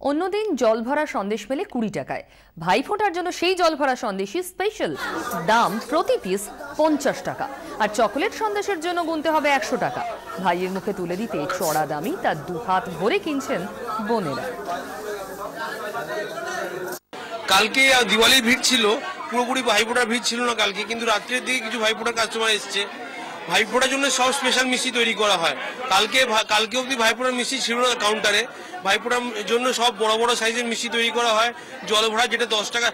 অন্যদিন জল ভরা সন্দেশ মেলে 20 টাকায়। ভাইফোঁটার জন্য সেই জল ভরা সন্দেশই স্পেশাল, দাম প্রতি পিস 50 টাকা। আর চকলেট সন্দেশের জন্য গুনতে হবে 100 টাকা। ভাইয়ের মুখে তুলে দিতে চড়া দামি তার দুহাত ভরে কিনছেন বোনেরা। কালকে দিওয়ালির ভিড় ছিল, পুরোপুরি ভাইফোঁটার ভিড় ছিল না কালকে, কিন্তু রাত্রের দিকে কিছু ভাইফোঁটার কাস্টমার এসছে। ভাইফোঁটার জন্য সব স্পেশাল মিষ্টি তৈরি করা হয়। কালকে অবধি ভাইফোঁটার মিষ্টি ছিল না কাউন্টারে। ভাইফোঁটার জন্য সব বড় বড় সাইজের মিষ্টি তৈরি করা হয়। জল ভরা যেটা 10 টাকা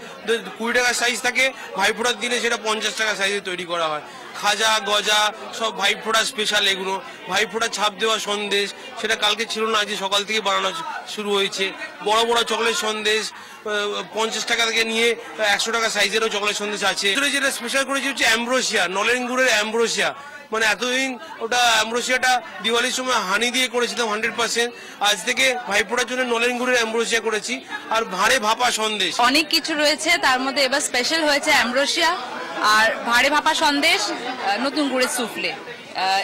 20 টাকার সাইজ থাকে, ভাইফোঁটার দিনে সেটা 50 টাকা সাইজে তৈরি করা হয়। খাজা গজা সব ভাইফোঁটা স্পেশাল এগুলো। ভাইফোঁটা ছাপ দেওয়া সন্দেশ সেটা কালকে ছিল না, আজ সকাল থেকে বানানো শুরু হয়েছে। বড় বড় চকলেট সন্দেশ 50 টাকা থেকে নিয়ে 100 টাকা সাইজেরও চকলেট সন্দেশ আছে। যেটা স্পেশাল করেছে হচ্ছে অ্যাম্ব্রোসিয়া, নলেন গুড়ের অ্যাম্ব্রোসিয়া। মানে এতদিন ওটা অ্যাম্ব্রোসিয়াটা দিওয়ালির সময় হানি দিয়ে করেছিলাম 100%, আজ থেকে ভাইফোঁটার জন্য নলেন গুড়ের অ্যাম্ব্রোসিয়া করেছি। আর ভাড়ে ভাপা সন্দেশ অনেক কিছু রয়েছে, তার মধ্যে এবার স্পেশাল হয়েছে অ্যাম্ব্রোসিয়া আর ভাড়ে ভাপা সন্দেশ, নতুন গুড়ের সুফলে।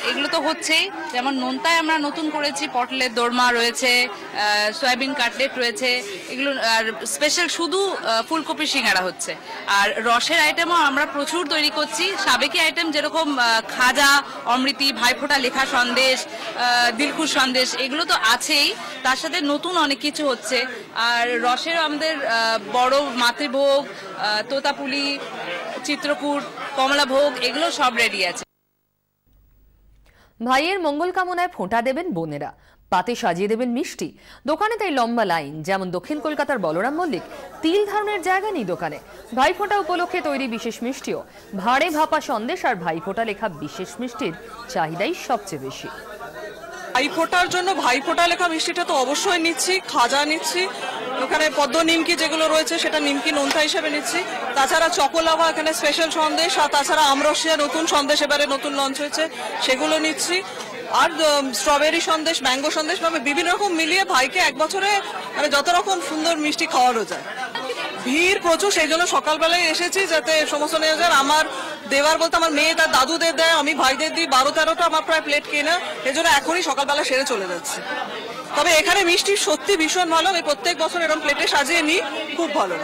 এগুলো তো হচ্ছেই, যেমন নোনতায় আমরা নতুন করেছি পটলের দোরমা রয়েছে, সয়াবিন কাটলেট রয়েছে, এগুলো। আর স্পেশাল শুধু ফুলকপি সিঙ্গারা হচ্ছে। আর রসের আইটেমও আমরা প্রচুর তৈরি করছি। সাবেকি আইটেম যেরকম খাজা, অমৃতি, ভাইফোঁটা লেখা সন্দেশ, দিলখুশ সন্দেশ, এগুলো তো আছেই, তার সাথে নতুন অনেক কিছু হচ্ছে। আর রসের আমাদের বড় মাতৃভোগ, তোতাপুলি, চিত্রকূট, কমলাভোগ, এগুলো সব রেডি আছে। ভাইয়ের মঙ্গল কামনায় ফোঁটা দেবেন বোনেরা, পাতে সাজিয়ে দেবেন মিষ্টি। দোকানে তাই লম্বা লাইন। যেমন দক্ষিণ কলকাতার বলরাম মল্লিক, তিল ধারণের জায়গা নেই দোকানে। ভাইফোঁটা উপলক্ষে তৈরি বিশেষ মিষ্টিও। ভাড়ে ভাপা সন্দেশ আর ভাইফোঁটা লেখা বিশেষ মিষ্টির চাহিদাই সবচেয়ে বেশি। ভাইফোঁটার জন্য ভাইফোঁটা লেখা মিষ্টিটা তো অবশ্যই নিচ্ছি, খাজা নিচ্ছি, ওখানে পদ্ম নিমকি যেগুলো রয়েছে সেটা নিমকি নোনতা হিসেবে নিচ্ছি। তাছাড়া চকোলাভা এখানে স্পেশাল সন্দেশ, আর তাছাড়া আমরসিয়া নতুন সন্দেশ এবারে নতুন লঞ্চ হয়েছে, সেগুলো নিচ্ছি। আর স্ট্রবেরি সন্দেশ, ম্যাঙ্গো সন্দেশ, মানে বিভিন্ন রকম মিলিয়ে ভাইকে এক বছরে মানে যত রকম সুন্দর মিষ্টি খাওয়ানো যায়। ভিড় প্রচুর, সেই জন্য সকালবেলায় এসেছি যাতে সমস্ত নিয়ে যায়। আমার দেওয়ার বলতে আমার মেয়ে তার দাদুদের দেয়, আমি ভাইদের দিই। 12-13টা আমার প্রায় প্লেট কেনা, এই জন্য এখনই সকালবেলা সেরে চলে যাচ্ছে। তবে এখানে মিষ্টি সত্যি ভীষণ ভালো। আমি প্রত্যেক বছর এরকম প্লেটে সাজিয়ে নিই, খুব ভালো।